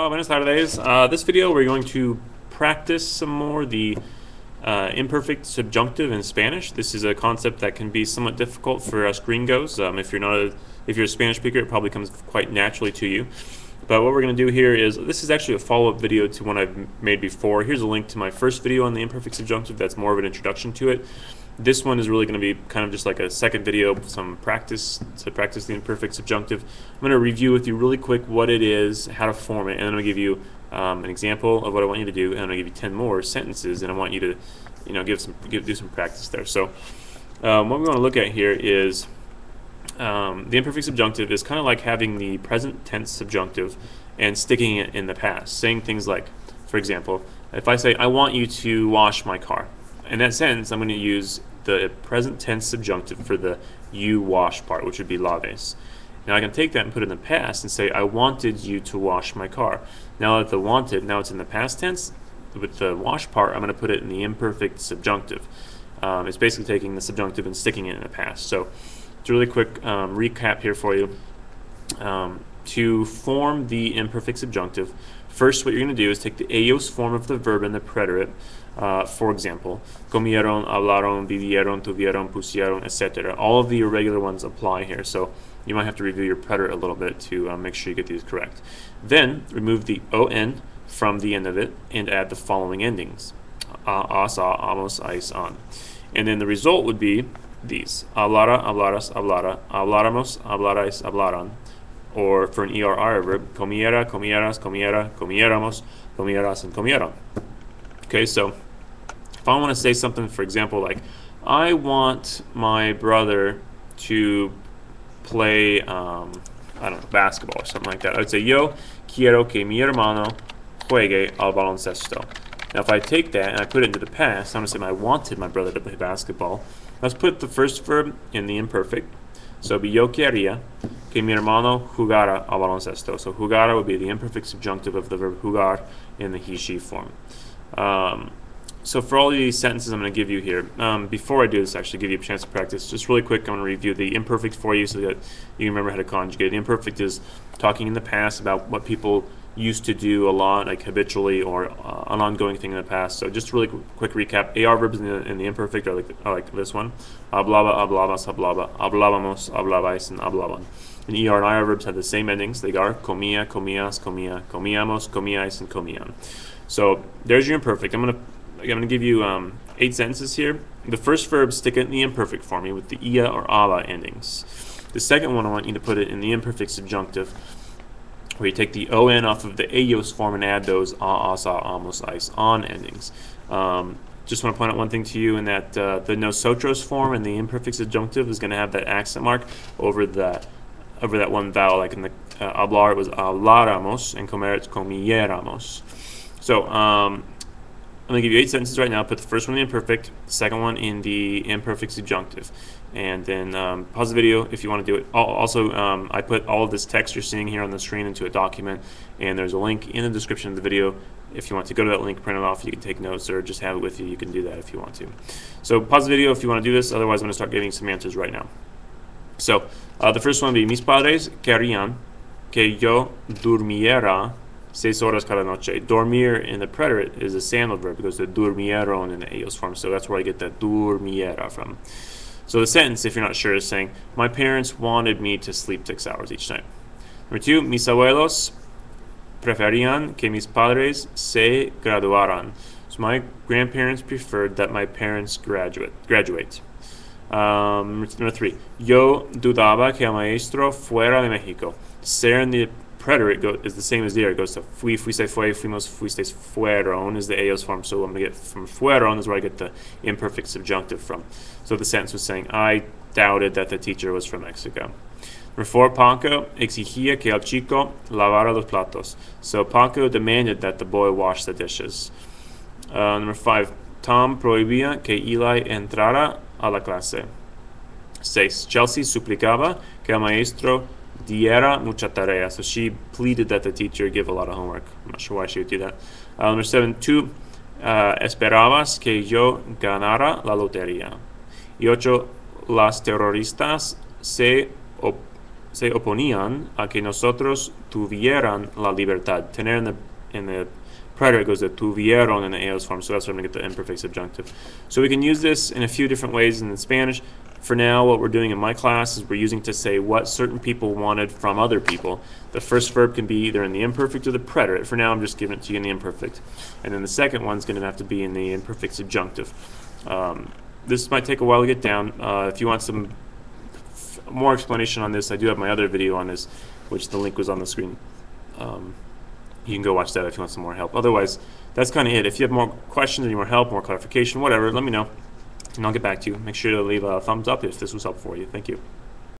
Buenas tardes. This video we're going to practice some more the imperfect subjunctive in Spanish. This is a concept that can be somewhat difficult for us gringos. If you're a Spanish speaker, it probably comes quite naturally to you. But what we're going to do here is, this is actually a follow-up video to one I've made before. Here's a link to my first video on the imperfect subjunctive that's more of an introduction to it. This one is really going to be kind of just like a second video, some practice to practice the imperfect subjunctive. I'm going to review with you really quick what it is, how to form it, and then I'm going to give you an example of what I want you to do, and I'm going to give you 10 more sentences, and I want you to, do some practice there. So what we want to look at here is the imperfect subjunctive is kind of like having the present tense subjunctive and sticking it in the past, saying things like, for example, if I say, I want you to wash my car. In that sentence, I'm going to use the present tense subjunctive for the you wash part, which would be laves. Now I can take that and put it in the past and say, I wanted you to wash my car. Now that the wanted, now it's in the past tense. With the wash part, I'm going to put it in the imperfect subjunctive. It's basically taking the subjunctive and sticking it in the past. So it's a really quick recap here for you. To form the imperfect subjunctive, first what you're going to do is take the ellos form of the verb and the preterite. For example, comieron, hablaron, vivieron, tuvieron, pusieron, etc. All of the irregular ones apply here, so you might have to review your preterite a little bit to make sure you get these correct. Then remove the on from the end of it and add the following endings: as, amos, ais, on. And then the result would be these: hablara, hablaras, hablara, hablaramos, hablarais, hablaran. Or for an ERR verb, comiera, comieras, comiera, comieramos, comieras, and comieron. Okay, so if I want to say something, for example, like, I want my brother to play, I don't know, basketball or something like that. I would say, yo quiero que mi hermano juegue al baloncesto. Now, if I take that and I put it into the past, I'm going to say, I wanted my brother to play basketball. Let's put the first verb in the imperfect. So it'd be yo quería que mi hermano jugara al baloncesto. So jugara would be the imperfect subjunctive of the verb jugar in the he/she form. So for all these sentences I'm going to give you here, before I do this, actually give you a chance to practice, just really quick, I'm going to review the imperfect for you so that you can remember how to conjugate. The imperfect is talking in the past about what people used to do a lot, like habitually, or an ongoing thing in the past. So just really quick recap. AR verbs in the imperfect are like this one: hablaba, hablabas, hablaba, hablábamos, hablabais, and hablaban. And ER and IR verbs have the same endings. They are comía, comías, comía, comíamos, comíais, and comían. So there's your imperfect. I'm gonna give you 8 sentences here. The first verb, stick it in the imperfect for me with the ia or aba endings. The second one, I want you to put it in the imperfect subjunctive, where you take the on off of the ellos form and add those a, as, amos, ais, on endings. Just want to point out one thing to you, in that the nosotros form in the imperfect subjunctive is going to have that accent mark over that one vowel. Like in the hablar, it was habláramos, and comer, it's comiéramos. So I'm going to give you 8 sentences right now. Put the first one in the imperfect, the second one in the imperfect subjunctive, and then pause the video if you want to do it. Also, I put all of this text you're seeing here on the screen into a document, and there's a link in the description of the video. If you want to go to that link, print it off, you can take notes, or just have it with you. You can do that if you want to. So pause the video if you want to do this. Otherwise, I'm going to start giving some answers right now. So the first one would be: mis padres querían que yo durmiera 6 horas cada noche. Dormir in the preterite is a sandaled verb because the durmieron in the ellos form. So that's where I get the durmiera from. So the sentence, if you're not sure, is saying, my parents wanted me to sleep 6 hours each night. Number 2, mis abuelos preferían que mis padres se graduaran. So my grandparents preferred that my parents graduate. Number 3, yo dudaba que el maestro fuera de Mexico. Ser in the preterite is the same as there. It goes to fui, fuiste, fue, fuimos, fuistes, fueron is the ellos form. So I'm going to get from fueron is where I get the imperfect subjunctive from. So the sentence was saying, I doubted that the teacher was from Mexico. Number 4, Pancho exigía que el chico lavara los platos. So Pancho demanded that the boy wash the dishes. Number 5, Tom prohibía que Eli entrara a la clase. 6, Chelsea suplicaba que el maestro diera mucha tarea. So she pleaded that the teacher give a lot of homework. I'm not sure why she would do that. Number 7, tú esperabas que yo ganara la lotería. Y 8, las terroristas se se oponían a que nosotros tuvieran la libertad. Tener in the preterite goes to tuvieron in the aorist form, so that's where I'm going to get the imperfect subjunctive. So we can use this in a few different ways in Spanish. For now, what we're doing in my class is we're using to say what certain people wanted from other people. The first verb can be either in the imperfect or the preterite. For now, I'm just giving it to you in the imperfect. And then the second one's going to have to be in the imperfect subjunctive. This might take a while to get down. If you want some more explanation on this, I do have my other video on this, which the link was on the screen. You can go watch that if you want some more help. Otherwise, that's kind of it. If you have more questions, any more help, more clarification, whatever, let me know, and I'll get back to you. Make sure to leave a thumbs up if this was helpful for you. Thank you.